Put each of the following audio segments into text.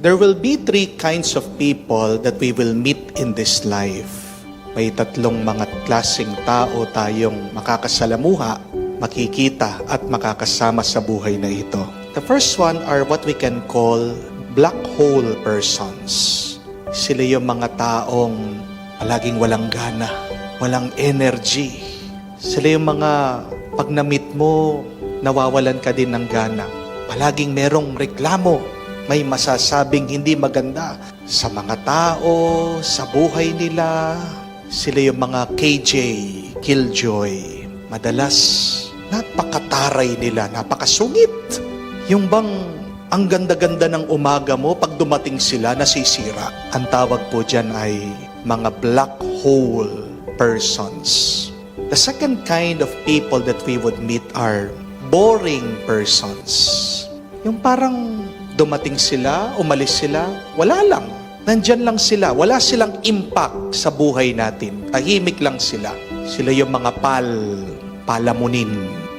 There will be three kinds of people that we will meet in this life. May tatlong mga klaseng tao tayong makakasalamuha, makikita at makakasama sa buhay na ito. The first one are what we can call black hole persons. Sila yung mga taong palaging walang gana, walang energy. Sila yung mga pag na-meet mo, nawawalan ka din ng gana. Palaging merong reklamo, may masasabing hindi maganda sa mga tao, sa buhay nila. Sila yung mga KJ, Killjoy. Madalas, napakataray nila, napakasungit. Yung bang ang ganda-ganda ng umaga mo, pag dumating sila, nasisira. Ang tawag po dyan ay mga black hole persons. The second kind of people that we would meet are boring persons. Yung parang dumating sila, umalis sila, wala lang. Nandyan lang sila, wala silang impact sa buhay natin. Tahimik lang sila. Sila yung mga palamunin.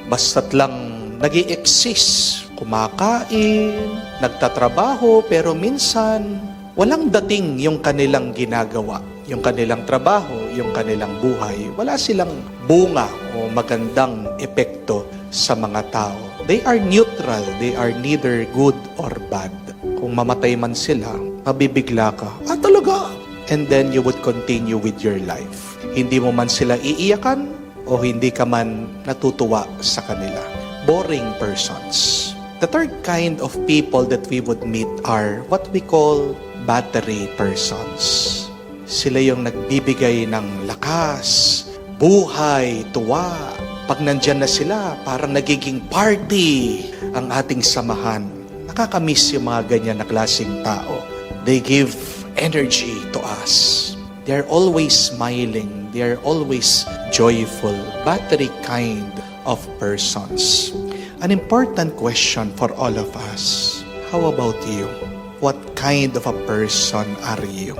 Basta't lang nag-i-exist, kumakain, nagtatrabaho, pero minsan walang dating yung kanilang ginagawa. Yung kanilang trabaho, yung kanilang buhay. Wala silang bunga o magandang epekto sa mga tao. They are neutral. They are neither good or bad. Kung mamatay man sila, mabibigla ka. Talaga? And then you would continue with your life. Hindi mo man sila iiyakan o hindi ka man natutuwa sa kanila. Boring persons. The third kind of people that we would meet are what we call battery persons. Sila yung nagbibigay ng lakas, buhay, tuwa. Pag nandyan na sila, parang nagiging party ang ating samahan. Nakakamiss yung mga ganyan na klaseng tao. They give energy to us. They're always smiling. They're always joyful. Battery kind of persons. An important question for all of us. How about you? What kind of a person are you?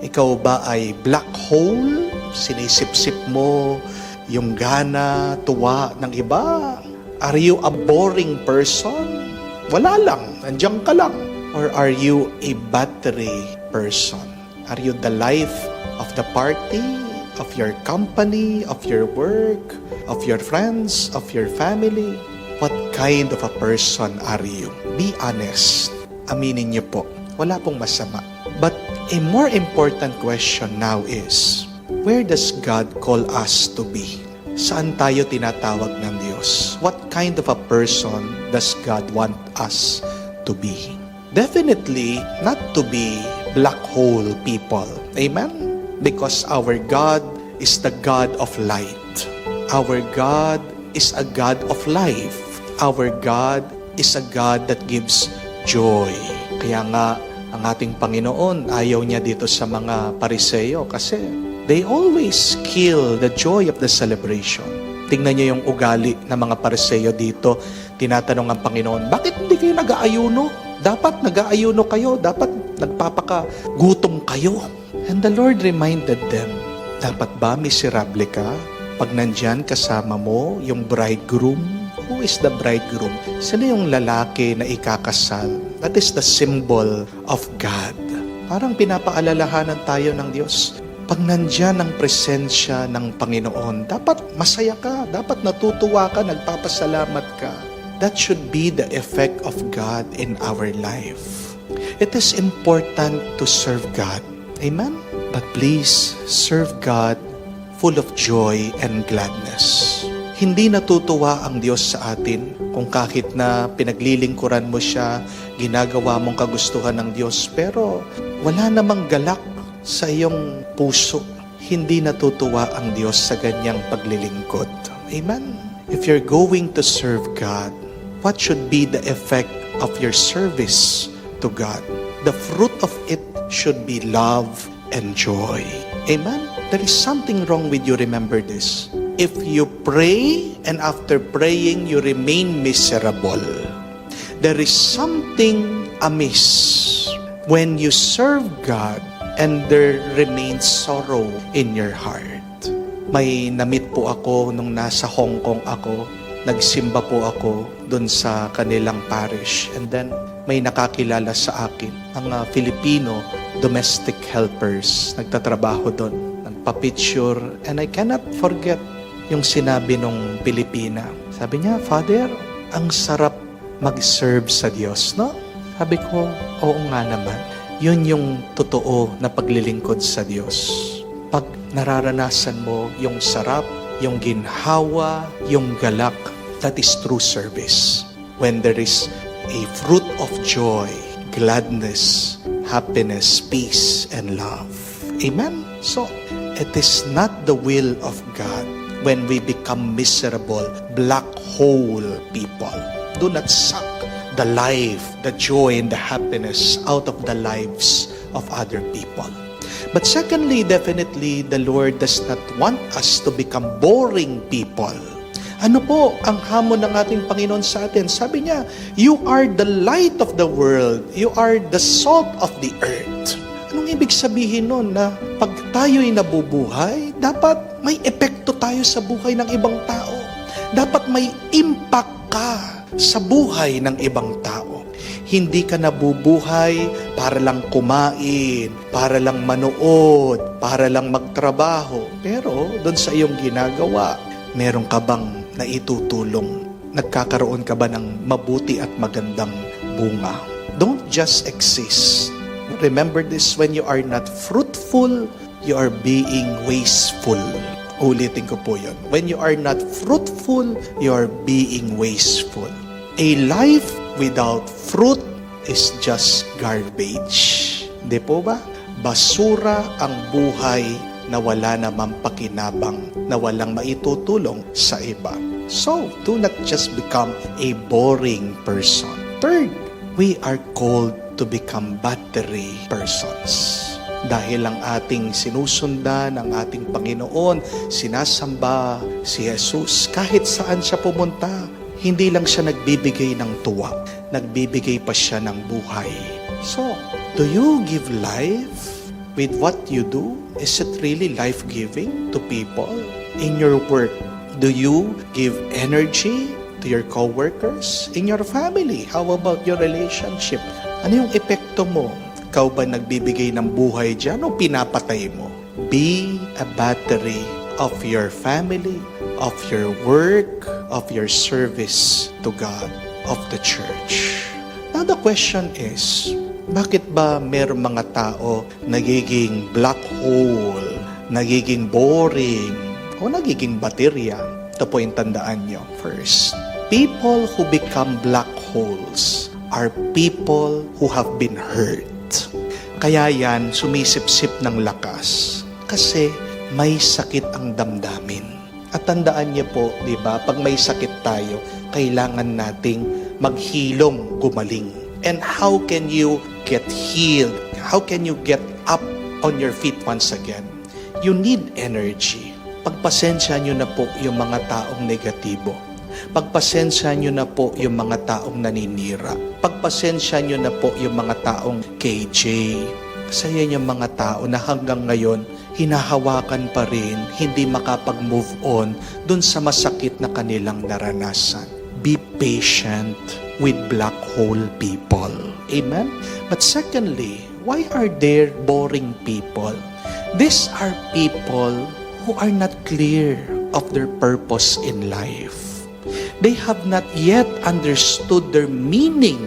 Ikaw ba ay black hole? Sinisip-sip mo yung gana, tuwa ng iba? Are you a boring person? Wala lang, nandiyan ka lang. Or are you a battery person? Are you the life of the party, of your company, of your work, of your friends, of your family? What kind of a person are you? Be honest. Aminin niyo po, wala pong masama. But a more important question now is, where does God call us to be? Saan tayo tinatawag ng Diyos? What kind of a person does God want us to be? Definitely not to be black hole people. Amen? Because our God is the God of light. Our God is a God of life. Our God is a God that gives joy. Kaya nga, ang ating Panginoon, ayaw niya dito sa mga Pariseo kasi they always kill the joy of the celebration. Tingnan niyo yung ugali ng mga Pariseo dito. Tinatanong ang Panginoon, bakit hindi kayo nag-aayuno? Dapat nag-aayuno kayo. Dapat nagpapakagutom kayo. And the Lord reminded them, dapat ba miserable ka? Pag nandyan kasama mo yung bridegroom, who is the bridegroom? Sino yung lalaki na ikakasal? That is the symbol of God. Parang pinapaalalahanan tayo ng Diyos. Pag nandyan ang presensya ng Panginoon, dapat masaya ka, dapat natutuwa ka, nagpapasalamat ka. That should be the effect of God in our life. It is important to serve God. Amen? But please, serve God full of joy and gladness. Hindi natutuwa ang Diyos sa atin kung kahit na pinaglilingkuran mo siya, ginagawa mong kagustuhan ng Diyos, pero wala namang galak sa iyong puso. Hindi natutuwa ang Diyos sa ganyang paglilingkod. Amen? If you're going to serve God, what should be the effect of your service to God? The fruit of it should be love and joy. Amen? There is something wrong with you, remember this. If you pray and after praying you remain miserable, there is something amiss when you serve God and there remains sorrow in your heart. May na-meet po ako nung nasa Hong Kong ako. Nagsimba po ako dun sa kanilang parish. And then, may nakakilala sa akin, mga Filipino domestic helpers, nagtatrabaho doon, nagpa-picture, and I cannot forget yung sinabi nung Pilipina. Sabi niya, Father, ang sarap mag-serve sa Diyos, no? Sabi ko, oo nga naman. Yun yung totoo na paglilingkod sa Diyos. Pag nararanasan mo yung sarap, yung ginhawa, yung galak, that is true service. When there is a fruit of joy, gladness, happiness, peace, and love. Amen? So, it is not the will of God when we become miserable, black hole people. Do not suck the life, the joy, and the happiness out of the lives of other people. But secondly, definitely, the Lord does not want us to become boring people. Ano po ang hamon ng ating Panginoon sa atin? Sabi niya, you are the light of the world. You are the salt of the earth. Anong ibig sabihin nun? Na pag tayo'y nabubuhay, dapat may epekto tayo sa buhay ng ibang tao. Dapat may impact ka sa buhay ng ibang tao. Hindi ka nabubuhay para lang kumain, para lang manood, para lang magtrabaho. Pero doon sa iyong ginagawa, meron ka bang naitutulong? Nagkakaroon ka ba ng mabuti at magandang bunga? Don't just exist. Remember this, when you are not fruitful, you are being wasteful. Ulitin ko po yun. When you are not fruitful, you are being wasteful. A life without fruit is just garbage. Di po ba? Basura ang buhay na wala namang pakinabang, na walang maitutulong sa iba. So, do not just become a boring person. Third, we are called to become battery persons. Dahil ang ating sinusundan, ang ating Panginoon, sinasamba si Jesus, kahit saan siya pumunta, hindi lang siya nagbibigay ng tuwa, nagbibigay pa siya ng buhay. So, do you give life with what you do? Is it really life-giving to people? In your work, do you give energy to your co-workers? In your family, how about your relationship? Ano yung epekto mo? Ikaw ba nagbibigay ng buhay dyan o pinapatay mo? Be a battery of your family, of your work, of your service to God, of the church. Now the question is, bakit ba merong mga tao nagiging black hole, nagiging boring, o nagiging baterya? Ito po yung tandaan nyo. First, people who become black holes are people who have been hurt. Kaya yan, sumisip-sip ng lakas. Kasi may sakit ang damdamin. At tandaan niyo po, di ba, pag may sakit tayo, kailangan nating maghilom, gumaling. And how can you get healed? How can you get up on your feet once again? You need energy. Pagpasensya nyo na po yung mga taong negatibo. Pagpasensya nyo na po yung mga taong naninira. Pagpasensya nyo na po yung mga taong KJ. Kasi yan yung mga tao na hanggang ngayon, hinahawakan pa rin, hindi makapag-move on dun sa masakit na kanilang naranasan. Be patient with black hole people. Amen? But secondly, why are there boring people? These are people who are not clear of their purpose in life. They have not yet understood their meaning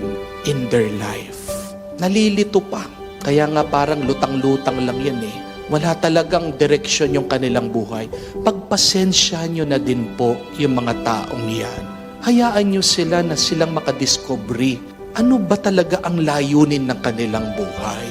in their life. Nalilito pa. Kaya nga parang lutang-lutang lang yan eh. Wala talagang direksyon yung kanilang buhay. Pagpasensyahan nyo na din po yung mga taong yan. Hayaan nyo sila na silang makadiscovery. Ano ba talaga ang layunin ng kanilang buhay?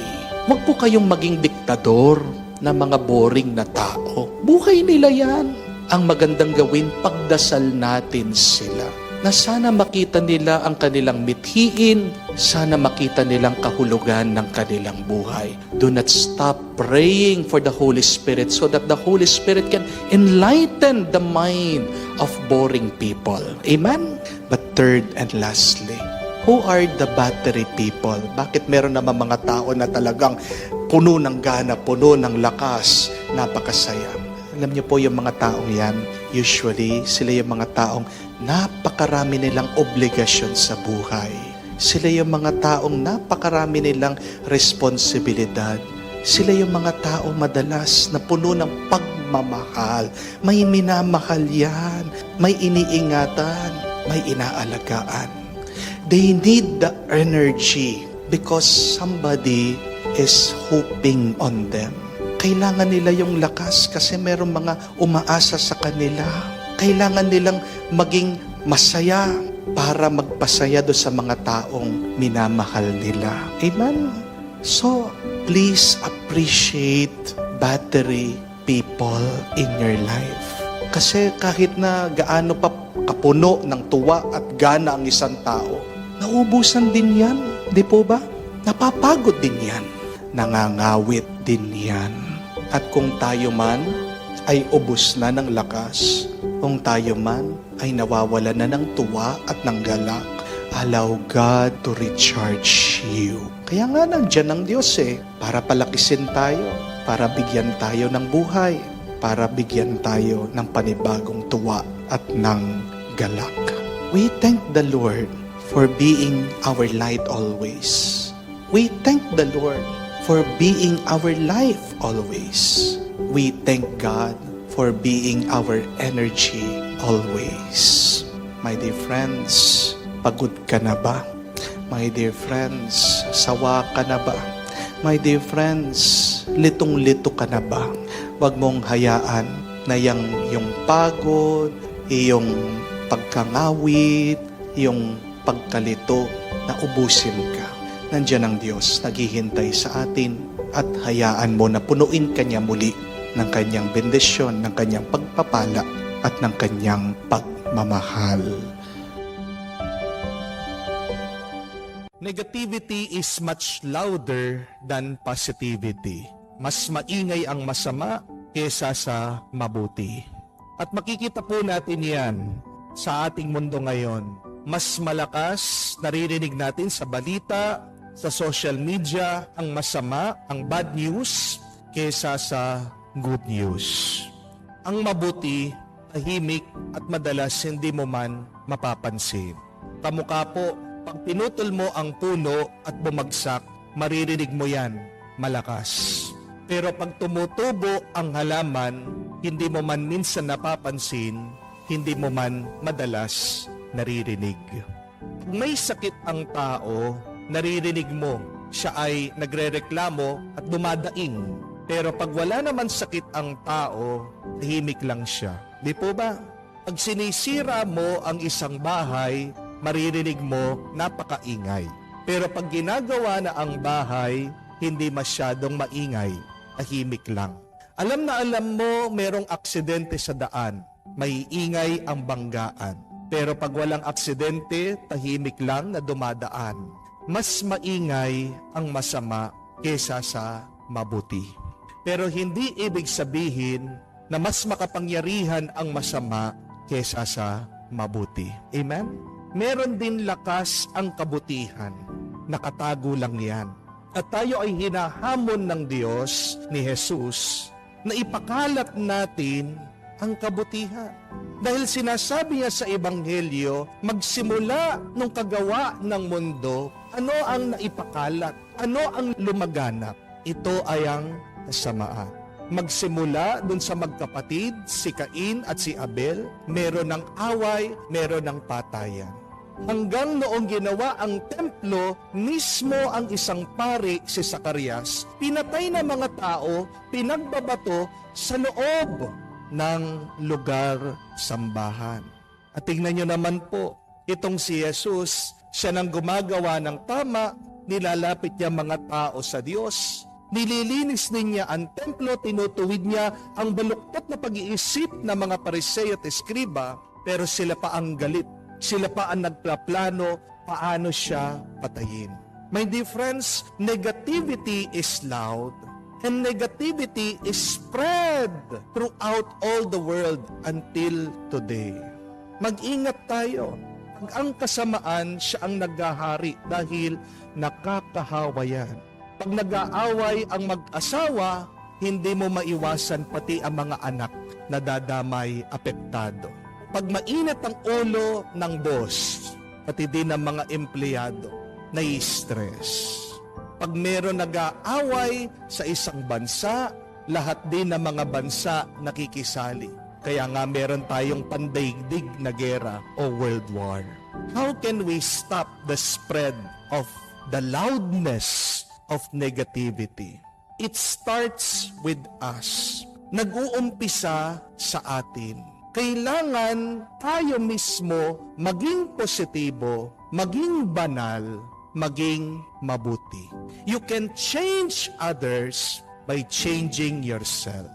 Huwag po kayong maging diktador na mga boring na tao. Buhay nila yan. Ang magandang gawin, pagdasal natin sila. Na sana makita nila ang kanilang mithiin, sana makita nilang kahulugan ng kanilang buhay. Do not stop praying for the Holy Spirit so that the Holy Spirit can enlighten the mind of boring people. Amen? But third and lastly, who are the battery people? Bakit meron naman mga tao na talagang puno ng gana, puno ng lakas, napakasaya? Alam niyo po yung mga taong yan, usually sila yung mga taong napakarami nilang obligasyon sa buhay. Sila yung mga taong napakarami nilang responsibilidad. Sila yung mga taong madalas na puno ng pagmamahal. May minamahal yan, may iniingatan, may inaalagaan. They need the energy because somebody is hoping on them. Kailangan nila yung lakas kasi merong mga umaasa sa kanila. Kailangan nilang maging masaya para magpasaya do sa mga taong minamahal nila. Amen? So, please appreciate battery people in your life. Kasi kahit na gaano pa kapuno ng tuwa at gana ang isang tao, naubusan din yan. Di po ba? Napapagod din yan. Nangangawit din yan. At kung tayo man ay ubos na ng lakas, kung tayo man ay nawawala na ng tuwa at ng galak, allow God to recharge you. Kaya nga nandiyan ang Diyos para palakisin tayo, para bigyan tayo ng buhay, para bigyan tayo ng panibagong tuwa at ng galak. We thank the Lord for being our light always. We thank the Lord for being our life always. We thank God for being our energy always. My dear friends, pagod ka na ba? My dear friends, sawa ka na ba? My dear friends, litong-lito ka na ba? Huwag mong hayaan na yung pagod, yung pagkangawit, yung pagkalito na ubusin ka. Nandiyan ang Diyos, naghihintay sa atin at hayaan mo na punuin Kanya muli ng Kanyang bendisyon, ng Kanyang pagpapala at ng Kanyang pagmamahal. Negativity is much louder than positivity. Mas maingay ang masama kesa sa mabuti. At makikita po natin yan sa ating mundo ngayon. Mas malakas naririnig natin sa balita, sa social media, ang masama, ang bad news, kesa sa good news. Ang mabuti, tahimik at madalas hindi mo man mapapansin. Kamukha po, pag pinutol mo ang puno at bumagsak, maririnig mo yan, malakas. Pero pag tumutubo ang halaman, hindi mo man minsan napapansin, hindi mo man madalas naririnig. Kung may sakit ang tao, naririnig mo, siya ay nagrereklamo at dumadaing. Pero pag wala naman sakit ang tao, tahimik lang siya. Di po ba? Pag sinisira mo ang isang bahay, maririnig mo napakaingay. Pero pag ginagawa na ang bahay, hindi masyadong maingay, tahimik lang. Alam na alam mo merong aksidente sa daan, may ingay ang banggaan. Pero pag walang aksidente, tahimik lang na dumadaan. Mas maingay ang masama kesa sa mabuti. Pero hindi ibig sabihin na mas makapangyarihan ang masama kesa sa mabuti. Amen? Meron din lakas ang kabutihan. Nakatago lang yan. At tayo ay hinahamon ng Diyos ni Jesus na ipakalat natin ang kabutihan. Dahil sinasabi niya sa Ebanghelyo, magsimula nung kagawa ng mundo, ano ang naipakalat? Ano ang lumaganap? Ito ay ang kasamaan. Magsimula dun sa magkapatid, si Cain at si Abel, meron ng away, meron ng patayan. Hanggang noong ginawa ang templo, mismo ang isang pari, si Zacarias, pinatay na mga tao, pinagbabato sa loob ng lugar sambahan. At tingnan nyo naman po, itong si Jesus, siya nang gumagawa ng tama, nilalapit niya mga tao sa Diyos, nililinis din niya ang templo, tinutuwid niya ang baluktot na pag-iisip ng mga Pariseo at Eskriba, pero sila pa ang galit, sila pa ang nagplaplano paano siya patayin. My dear friends, negativity is loud. And negativity is spread throughout all the world until today. Mag-ingat tayo. Pag ang kasamaan, siya ang naghahari dahil nakakahawa yan. Pag nag-aaway ang mag-asawa, hindi mo maiwasan pati ang mga anak na dadamay, apektado. Pag mainit ang ulo ng boss, pati din ng mga empleyado, nai-stress. Pag meron nag-aaway sa isang bansa, lahat din ng mga bansa nakikisali. Kaya nga meron tayong pandaigdig na gera o world war. How can we stop the spread of the loudness of negativity? It starts with us. Nag-uumpisa sa atin. Kailangan tayo mismo maging positibo, maging banal, maging mabuti. You can change others by changing yourself.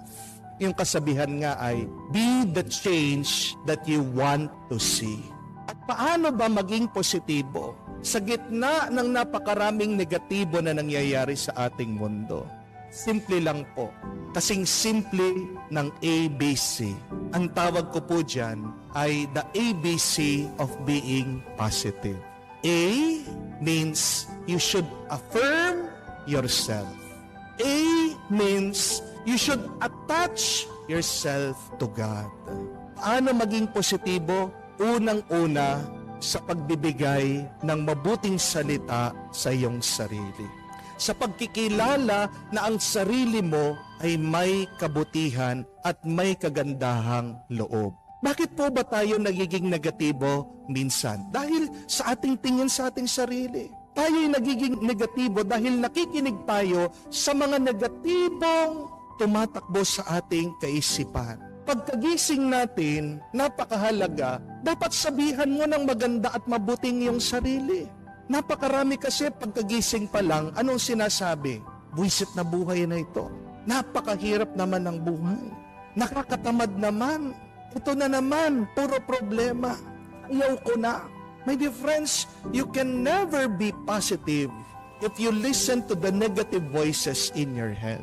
Yung kasabihan nga ay, be the change that you want to see. At paano ba maging positibo sa gitna ng napakaraming negatibo na nangyayari sa ating mundo? Simple lang po. Kasing simple ng ABC. Ang tawag ko po dyan ay the ABC of being positive. A means you should affirm yourself. A means you should attach yourself to God. Paano maging positibo? Unang-una, sa pagbibigay ng mabuting salita sa iyong sarili. Sa pagkikilala na ang sarili mo ay may kabutihan at may kagandahang loob. Bakit po ba tayo nagiging negatibo minsan? Dahil sa ating tingin sa ating sarili. Tayo ay nagiging negatibo dahil nakikinig tayo sa mga negatibong tumatakbo sa ating kaisipan. Pagkagising natin, napakahalaga, dapat sabihan mo ng maganda at mabuting iyong sarili. Napakarami kasi pagkagising pa lang, anong sinasabi? Buwisit na buhay na ito. Napakahirap naman ng buhay. Nakakatamad naman. Ito na naman, puro problema. Ayaw ko na. My dear friends, you can never be positive if you listen to the negative voices in your head.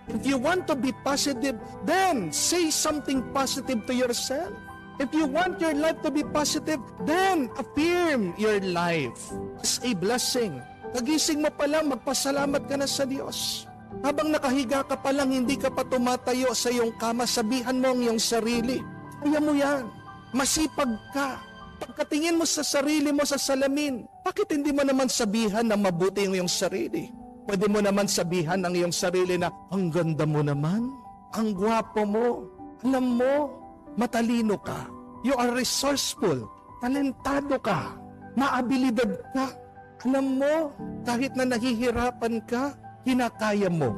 If you want to be positive, then say something positive to yourself. If you want your life to be positive, then affirm your life as a blessing. Kagising mo pa lang, magpasalamat ka na sa Diyos. Habang nakahiga ka pa lang, hindi ka pa tumatayo sa iyong kama, sabihan mo ang iyong sarili. Kaya mo yan. Masipag ka. Pagkatingin mo sa sarili mo sa salamin, bakit hindi mo naman sabihan na mabuti ang iyong sarili? Pwede mo naman sabihan ang iyong sarili na, ang ganda mo naman, ang gwapo mo, alam mo, matalino ka, you are resourceful, talentado ka, maabilidad ka, alam mo, kahit na nahihirapan ka, kinakaya mo,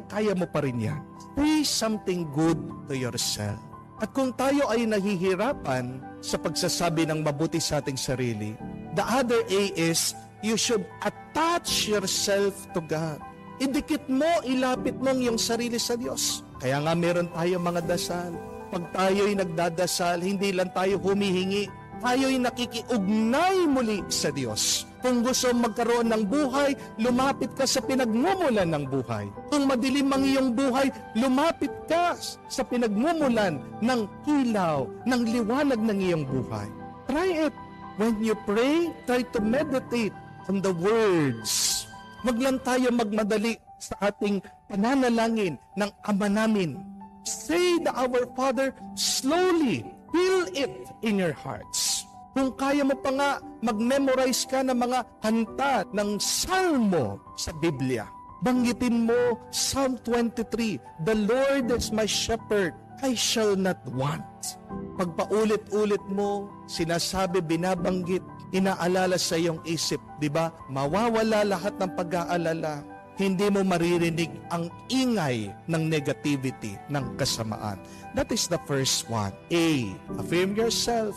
kaya mo pa rin yan. Say something good to yourself. At kung tayo ay nahihirapan sa pagsasabi ng mabuti sa ating sarili, the other A is, you should attach yourself to God. Idikit mo, ilapit mo ang iyong sarili sa Diyos. Kaya nga meron tayo mga dasal. Pag tayo'y nagdadasal, hindi lang tayo humihingi, tayo'y nakikiugnay muli sa Diyos. Kung gusto magkaroon ng buhay, lumapit ka sa pinagmumulan ng buhay. Kung madilim ang iyong buhay, lumapit ka sa pinagmumulan ng ilaw, ng liwanag ng iyong buhay. Try it. When you pray, try to meditate on the words. Wag lang tayo magmadali sa ating pananalangin ng Ama namin. Say the Our Father slowly. Feel it in your hearts. Kung kaya mo pa nga, mag-memorize ka ng mga kanta ng Salmo sa Biblia. Banggitin mo Psalm 23, the Lord is my shepherd, I shall not want. Pagpaulit-ulit mo, sinasabi, binabanggit, inaalala sa iyong isip, di ba? Mawawala lahat ng pag-aalala. Hindi mo maririnig ang ingay ng negativity, ng kasamaan. That is the first one. A, affirm yourself.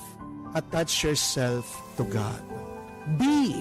Attach yourself to God. B,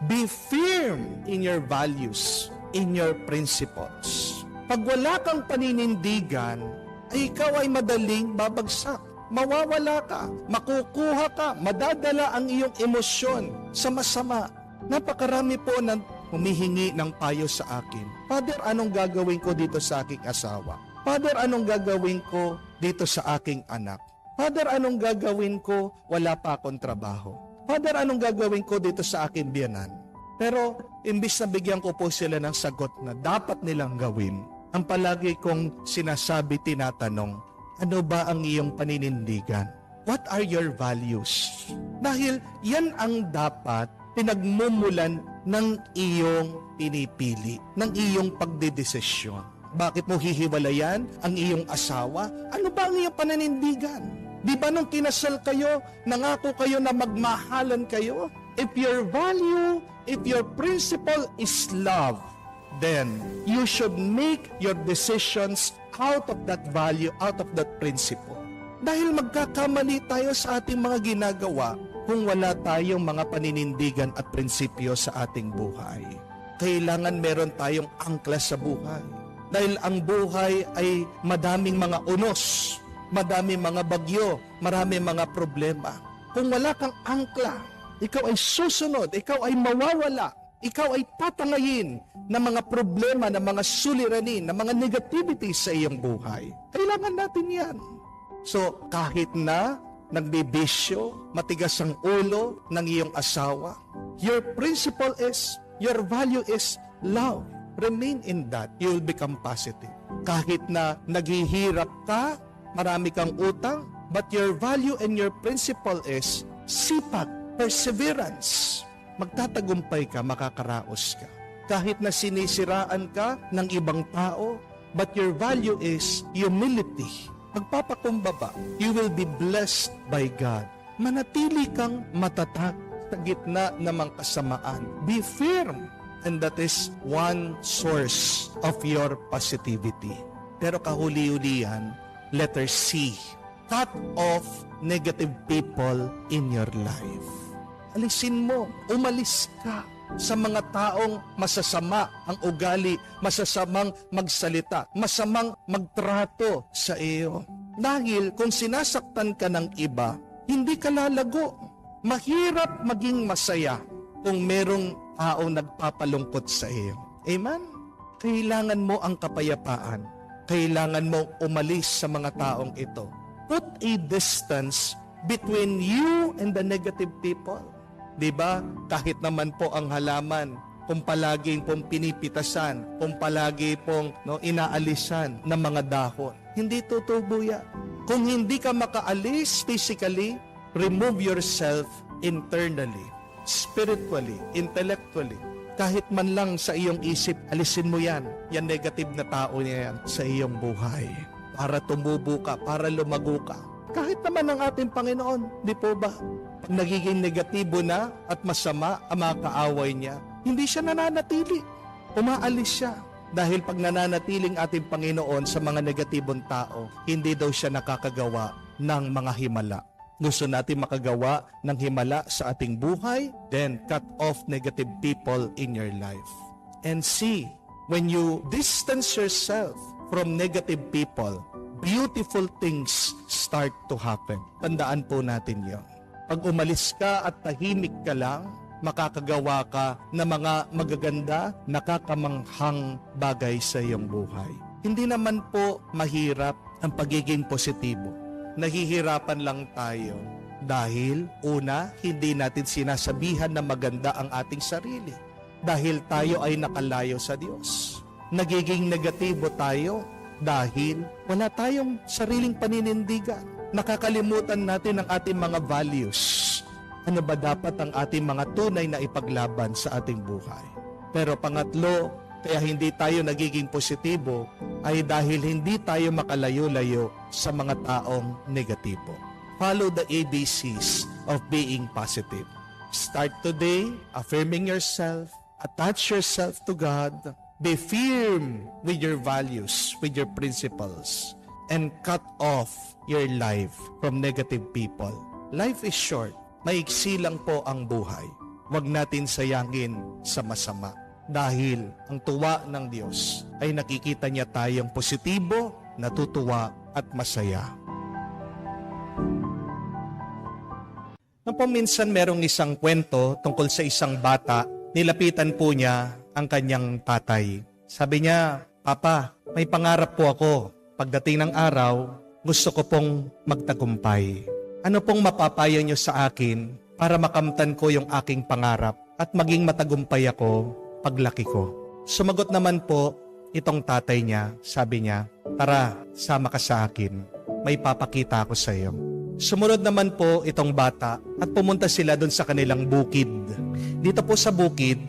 be firm in your values, in your principles. Pag wala kang paninindigan, ay ikaw ay madaling babagsak. Mawawala ka, makukuha ka, madadala ang iyong emosyon sa masama. Napakarami po na humihingi ng payo sa akin. Father, anong gagawin ko dito sa aking asawa? Father, anong gagawin ko dito sa aking anak? Father, anong gagawin ko? Wala pa akong trabaho. Father, anong gagawin ko dito sa aking biyanan? Pero, imbis na bigyan ko po sila ng sagot na dapat nilang gawin, ang palagi kong sinasabi, tinatanong, ano ba ang iyong paninindigan? What are your values? Dahil yan ang dapat pinagmumulan ng iyong pinipili, ng iyong pagdedesisyon. Bakit mo hihiwalayan ang iyong asawa? Ano ba ang iyong pananindigan? Di ba nung kinasal kayo, nangako kayo na magmahalan kayo? If your value, if your principle is love, then you should make your decisions out of that value, out of that principle. Dahil magkakamali tayo sa ating mga ginagawa kung wala tayong mga paninindigan at prinsipyo sa ating buhay. Kailangan meron tayong angkla sa buhay. Dahil ang buhay ay madaming mga unos, madaming mga bagyo, maraming mga problema. Kung wala kang angkla, ikaw ay susunod, ikaw ay mawawala, ikaw ay tatangayin ng mga problema, ng mga suliranin, ng mga negativity sa iyong buhay. Kailangan natin yan. So, kahit na nagbibisyo, matigas ang ulo ng iyong asawa, your principle is, your value is love. Remain in that. You will become positive. Kahit na naghihirap ka, marami kang utang, but your value and your principle is sipag, perseverance. Magtatagumpay ka, makakaraos ka. Kahit na sinisiraan ka ng ibang tao, but your value is humility. Magpapakumbaba, you will be blessed by God. Manatili kang matatag sa gitna ng mga kasamaan. Be firm, and that is one source of your positivity. Pero kahuli-hulihan, letter C, cut off negative people in your life. Alisin mo, umalis ka sa mga taong masasama ang ugali, masasamang magsalita, masamang magtrato sa iyo. Dahil kung sinasaktan ka ng iba, hindi ka lalago. Mahirap maging masaya kung merong taong nagpapalungkot sa iyo. Amen? Kailangan mo ang kapayapaan. Kailangan mo umalis sa mga taong ito. Put a distance between you and the negative people. Diba? Kahit naman po ang halaman, kung palaging pong pinipitasan, kung palagi pong inaalisan ng mga dahon, hindi tutubo yan. Kung hindi ka makaalis physically, remove yourself internally, spiritually, intellectually. Kahit man lang sa iyong isip, alisin mo yan. Yan negative na tao niya yan sa iyong buhay. Para tumubo ka, para lumago ka. Kahit naman ang ating Panginoon, di po ba? Pag nagiging negatibo na at masama ang mga kaaway niya, hindi siya nananatili. Umaalis siya. Dahil pag nananatiling ating Panginoon sa mga negatibong tao, hindi daw siya nakakagawa ng mga himala. Gusto natin makagawa ng himala sa ating buhay, then cut off negative people in your life. And see, when you distance yourself from negative people, beautiful things start to happen. Tandaan po natin yun. Pag umalis ka at tahimik ka lang, makakagawa ka ng mga magaganda, nakakamanghang bagay sa iyong buhay. Hindi naman po mahirap ang pagiging positibo. Nahihirapan lang tayo dahil una, hindi natin sinasabihan na maganda ang ating sarili. Dahil tayo ay nakalayo sa Diyos. Nagiging negatibo tayo dahil wala tayong sariling paninindigan. Nakakalimutan natin ang ating mga values. Ano ba dapat ang ating mga tunay na ipaglaban sa ating buhay? Pero pangatlo, kaya hindi tayo nagiging positibo ay dahil hindi tayo makalayo-layo sa mga taong negatibo. Follow the ABCs of being positive. Start today, affirming yourself, attach yourself to God, be firm with your values, with your principles, and cut off your life from negative people. Life is short. Maiksi lang po ang buhay. Huwag natin sayangin sa masama. Dahil ang tuwa ng Diyos ay nakikita niya tayong positibo, natutuwa at masaya. Nung paminsan merong isang kwento tungkol sa isang bata, nilapitan po niya ang kanyang tatay. Sabi niya, "Papa, may pangarap po ako. Pagdating ng araw, gusto ko pong magtagumpay. Ano pong mapapayo niyo sa akin para makamtan ko yung aking pangarap at maging matagumpay ako paglaki ko?" Sumagot naman po itong tatay niya, sabi niya, "Tara, sama ka sa akin. May papakita ako sa iyo." Sumunod naman po itong bata at pumunta sila doon sa kanilang bukid. Dito po sa bukid,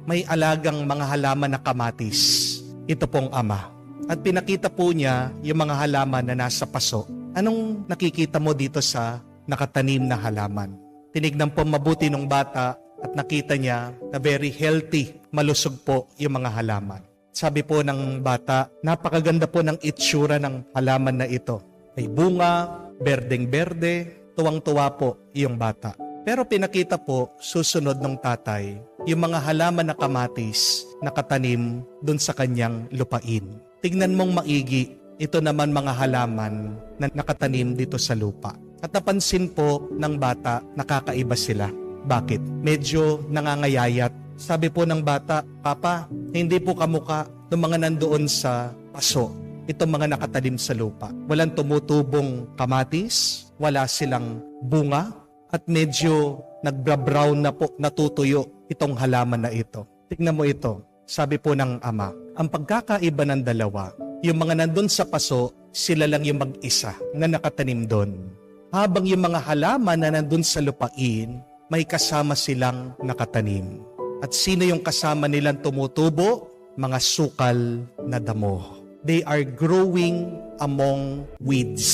may alagang mga halaman na kamatis. Ito pong ama. At pinakita po niya yung mga halaman na nasa paso. Anong nakikita mo dito sa nakatanim na halaman? Tinignan po mabuti ng bata at nakita niya na very healthy, malusog po yung mga halaman. Sabi po ng bata, napakaganda po ng itsura ng halaman na ito. May bunga, berdeng-berde, tuwang-tuwa po yung bata. Pero pinakita po, susunod ng tatay, yung mga halaman na kamatis nakatanim dun sa kanyang lupain. Tignan mong maigi, ito naman mga halaman na nakatanim dito sa lupa. At napansin po ng bata, nakakaiba sila. Bakit? Medyo nangangayayat. Sabi po ng bata, Papa, hindi po kamukha ng mga nandoon sa paso. Itong mga nakatanim sa lupa. Walang tumutubong kamatis, wala silang bunga, at medyo nagbra-brown na po, natutuyo itong halaman na ito. Tignan mo ito. Sabi po ng ama, ang pagkakaiba ng dalawa, yung mga nandun sa paso, sila lang yung mag-isa na nakatanim doon. Habang yung mga halaman na nandun sa lupain, may kasama silang nakatanim. At sino yung kasama nilang tumutubo? Mga sukal na damo. They are growing among weeds.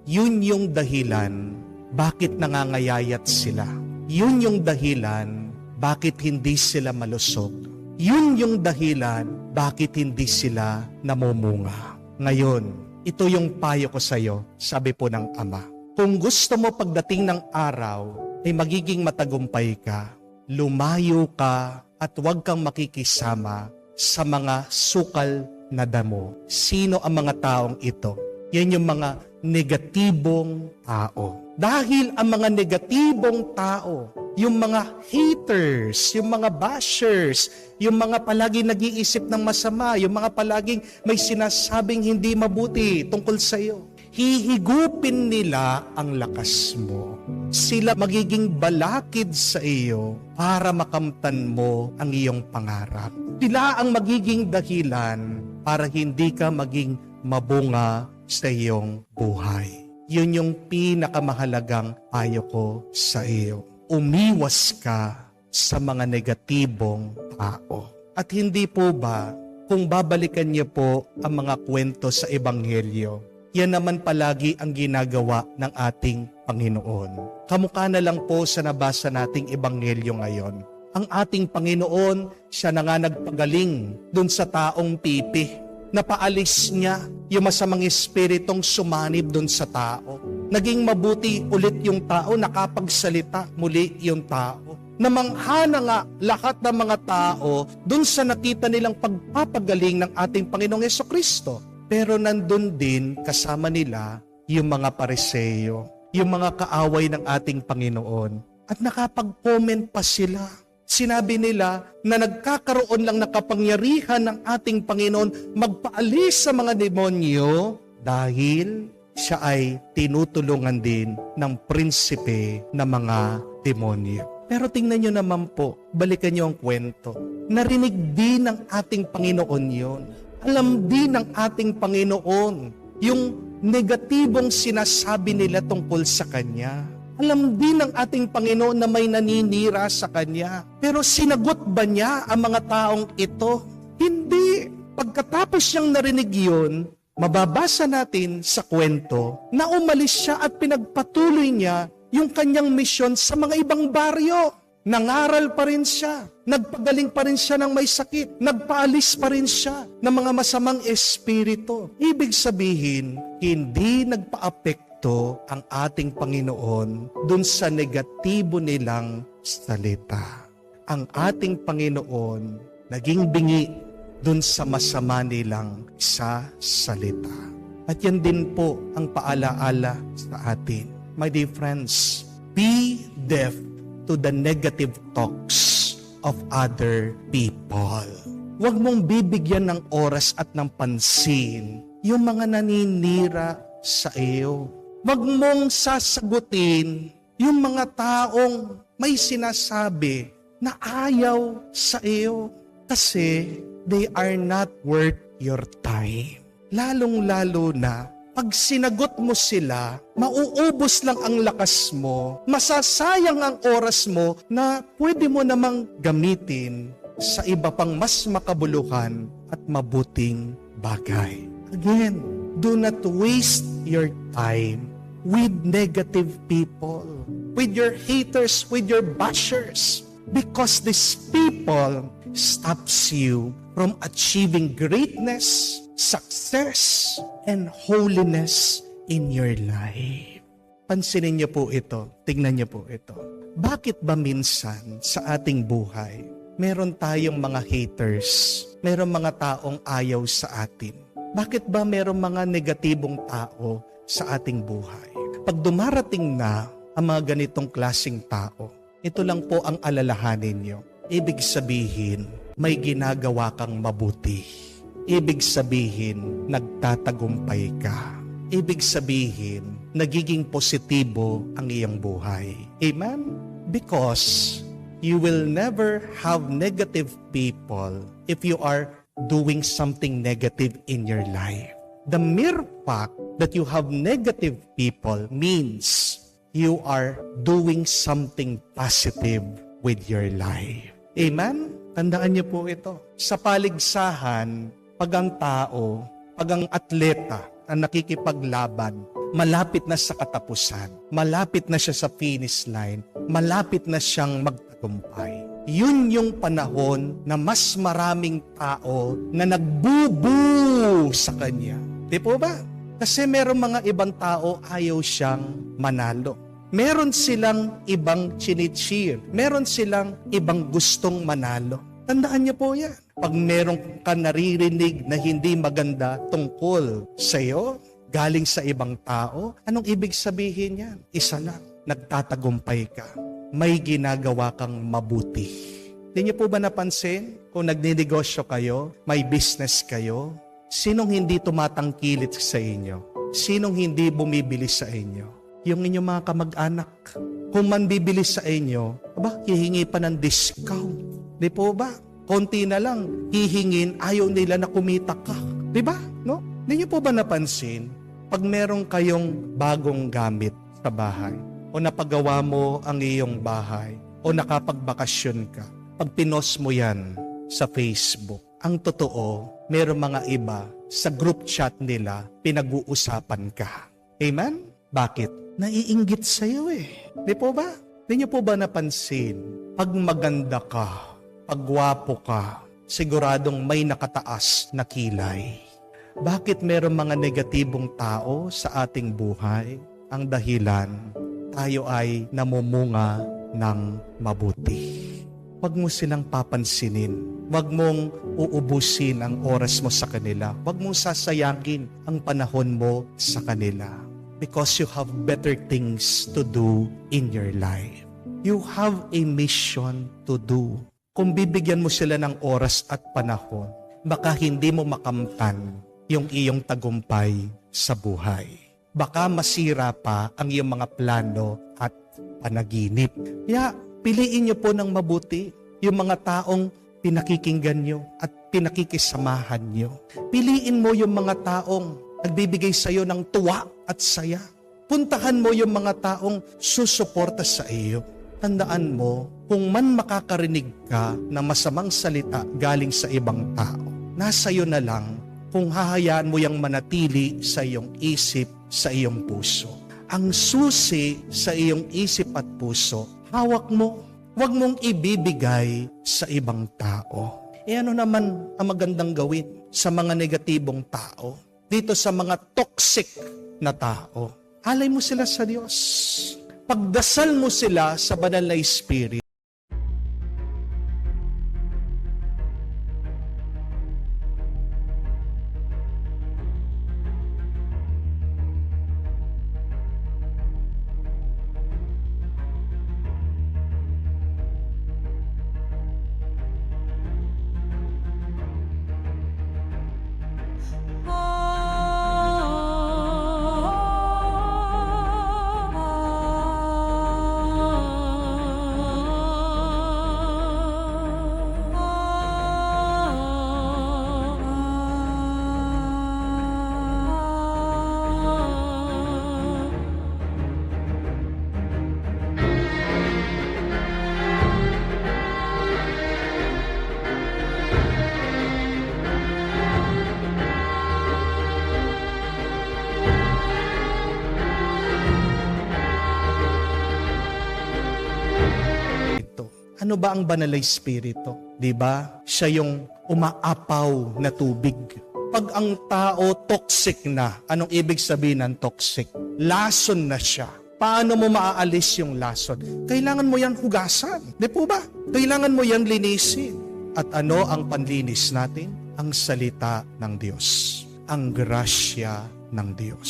Yun yung dahilan bakit nangangayayat sila. Yun yung dahilan bakit hindi sila malusog. Yun yung dahilan bakit hindi sila namumunga. Ngayon, ito yung payo ko sa iyo, sabi po ng ama. Kung gusto mo pagdating ng araw ay magiging matagumpay ka, lumayo ka at huwag kang makikisama sa mga sukal na damo. Sino ang mga taong ito? Yan yung mga negatibong tao. Dahil ang mga negatibong tao, yung mga haters, yung mga bashers, yung mga palaging nag-iisip ng masama, yung mga palaging may sinasabing hindi mabuti tungkol sa iyo, hihigupin nila ang lakas mo. Sila magiging balakid sa iyo para makamtan mo ang iyong pangarap. Sila ang magiging dahilan para hindi ka maging mabunga sa iyong buhay. Yun yung pinakamahalagang payo ko sa iyo. Umiwas ka sa mga negatibong tao. At hindi po ba, kung babalikan niyo po ang mga kwento sa Ebanghelyo, yan naman palagi ang ginagawa ng ating Panginoon. Kamukha na lang po sa nabasa nating Ebanghelyo ngayon. Ang ating Panginoon, siya na nga nagpagaling dun sa taong pipi. Napaalis niya yung masamang espiritong sumanib dun sa tao. Naging mabuti ulit yung tao, nakapagsalita muli yung tao. Namangha na nga lahat ng mga tao dun sa nakita nilang pagpapagaling ng ating Panginoong Jesucristo. Pero nandun din kasama nila yung mga Pariseo, yung mga kaaway ng ating Panginoon. At nakapag-comment pa sila. Sinabi nila na nagkakaroon lang ng kapangyarihan ng ating Panginoon magpaalis sa mga demonyo dahil siya ay tinutulungan din ng prinsipe ng mga demonyo. Pero tingnan nyo naman po, balikan nyo ang kwento. Narinig din ng ating Panginoon yon. Alam din ng ating Panginoon yung negatibong sinasabi nila tungkol sa Kanya. Alam din ng ating Panginoon na may naninira sa Kanya. Pero sinagot ba niya ang mga taong ito? Hindi. Pagkatapos niyang narinig yun, mababasa natin sa kwento na umalis siya at pinagpatuloy niya yung kanyang misyon sa mga ibang baryo. Nangaral pa rin siya. Nagpagaling pa rin siya ng may sakit. Nagpaalis pa rin siya ng mga masamang espiritu. Ibig sabihin, hindi nagpa-apekto ang ating Panginoon dun sa negatibo nilang salita. Ang ating Panginoon naging bingi dun sa masama nilang sa salita. At yan din po ang paalaala sa atin. My dear friends, be deaf to the negative talks of other people. Huwag mong bibigyan ng oras at ng pansin yung mga naninira sa iyo. Huwag mong sasagutin yung mga taong may sinasabi na ayaw sa iyo kasi they are not worth your time. Lalong-lalo na Pag sinagot mo sila, mauubos lang ang lakas mo, masasayang ang oras mo na pwede mo namang gamitin sa iba pang mas makabuluhan at mabuting bagay. Again, do not waste your time with negative people, with your haters, with your bashers, because these people stops you from achieving greatness, success, and holiness in your life. Pansinin niyo po ito, tingnan niyo po ito. Bakit ba minsan sa ating buhay, meron tayong mga haters, meron mga taong ayaw sa atin? Bakit ba meron mga negatibong tao sa ating buhay? Pag dumarating na ang mga ganitong klaseng tao, ito lang po ang alalahanin niyo. Ibig sabihin, may ginagawa kang mabuti. Ibig sabihin, nagtatagumpay ka. Ibig sabihin, nagiging positibo ang iyong buhay. Amen? Because you will never have negative people if you are doing something negative in your life. The mere fact that you have negative people means you are doing something positive with your life. Amen? Tandaan niyo po ito. Sa paligsahan, pag ang tao, pag ang atleta na nakikipaglaban, malapit na sa katapusan, malapit na siya sa finish line, malapit na siyang magtagumpay. Yun yung panahon na mas maraming tao na nagbubu sa kanya. Di po ba? Kasi meron mga ibang tao ayaw siyang manalo. Meron silang ibang chinicheer. Meron silang ibang gustong manalo. Tandaan niyo po yan. Pag meron ka naririnig na hindi maganda tungkol sa iyo, galing sa ibang tao, anong ibig sabihin yan? Isa lang, nagtatagumpay ka. May ginagawa kang mabuti. Hindi niyo po ba napansin? Kung nagninegosyo kayo, may business kayo, sinong hindi tumatangkilit sa inyo? Sinong hindi bumibili sa inyo? Yung inyong mga kamag-anak. Kung man bibili sa inyo, hihingi pa ng discount. Di po ba? Konti na lang, hihingin, ayaw nila na kumita ka. Di ba? No? Di niyo po ba napansin? Pag meron kayong bagong gamit sa bahay, o napagawa mo ang iyong bahay, o nakapagbakasyon ka, pag pinost mo yan sa Facebook, ang totoo, meron mga iba sa group chat nila, pinag-uusapan ka. Amen? Bakit? Naiinggit sa'yo eh. Di po ba? Di niyo po ba napansin? Pag maganda ka, pag gwapo ka, siguradong may nakataas na kilay. Bakit meron mga negatibong tao sa ating buhay? Ang dahilan, tayo ay namumunga ng mabuti. Huwag mo silang papansinin. Huwag mong uubusin ang oras mo sa kanila. Huwag mong sasayangin ang panahon mo sa kanila. Because you have better things to do in your life. You have a mission to do. Kung bibigyan mo sila ng oras at panahon, baka hindi mo makamtan yung iyong tagumpay sa buhay. Baka masira pa ang iyong mga plano at panaginip. Kaya piliin niyo po ng mabuti yung mga taong pinakikinggan niyo at pinakikisamahan niyo. Piliin mo yung mga taong nagbibigay sa iyo ng tuwa at saya. Puntahan mo yung mga taong susuporta sa iyo. Tandaan mo, kung man makakarinig ka ng masamang salita galing sa ibang tao, nasa iyo na lang kung hahayaan mo yang manatili sa iyong isip, sa iyong puso. Ang susi sa iyong isip at puso, hawak mo. Huwag mong ibibigay sa ibang tao. Ano naman ang magandang gawin sa mga negatibong tao? Dito sa mga toxic na tao. Alay mo sila sa Diyos. Pagdasal mo sila sa banal na Spirit. Ano ba ang banal na espiritu? 'Di ba? Siya yung umaapaw na tubig. Pag ang tao toxic na, anong ibig sabihin ng toxic? Lason na siya. Paano mo maaalis yung lason? Kailangan mo yan hugasan. Di po ba? Kailangan mo yan linisin. At ano ang panlinis natin? Ang salita ng Diyos. Ang grasya ng Diyos.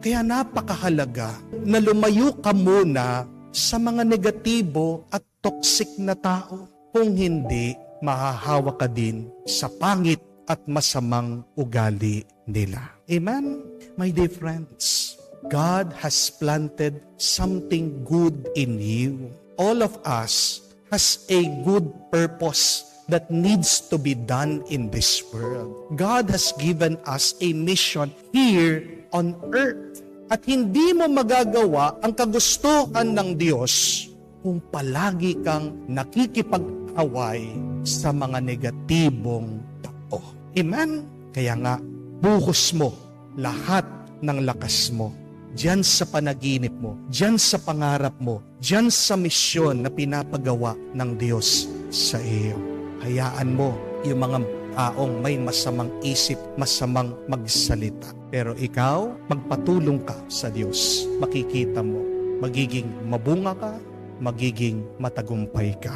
Kaya napakahalaga na lumayo ka muna sa mga negatibo at toxic na tao. Kung hindi, mahahawa ka din sa pangit at masamang ugali nila. Amen? My dear friends, God has planted something good in you. All of us has a good purpose that needs to be done in this world. God has given us a mission here on earth. At hindi mo magagawa ang kagustuhan ng Diyos kung palagi kang nakikipag-away sa mga negatibong tao. Amen? Kaya nga, buhos mo lahat ng lakas mo diyan sa panaginip mo, diyan sa pangarap mo, diyan sa misyon na pinapagawa ng Diyos sa iyo. Hayaan mo yung mga taong may masamang isip, masamang magsalita. Pero ikaw, magpatulong ka sa Diyos. Makikita mo, magiging mabunga ka, magiging matagumpay ka.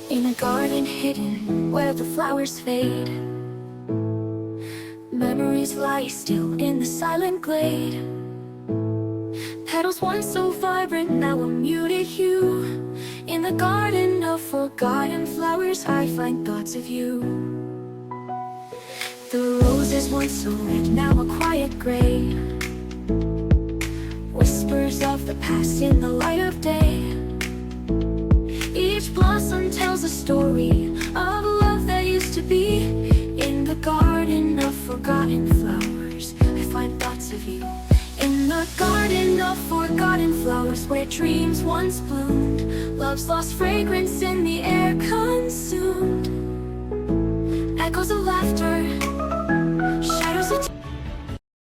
In a garden hidden where the flowers fade, memories lie still in the silent glade. Petals once so vibrant, now a muted hue. In the garden of forgotten flowers, I find thoughts of you. The roses once so red, now a quiet gray. Whispers of the past in the light of day. Each blossom tells a story of love that used to be. In the garden of forgotten flowers, I find thoughts of you. In the garden of forgotten flowers, where dreams once bloomed, love's lost fragrance in the air consumed. Echoes of laughter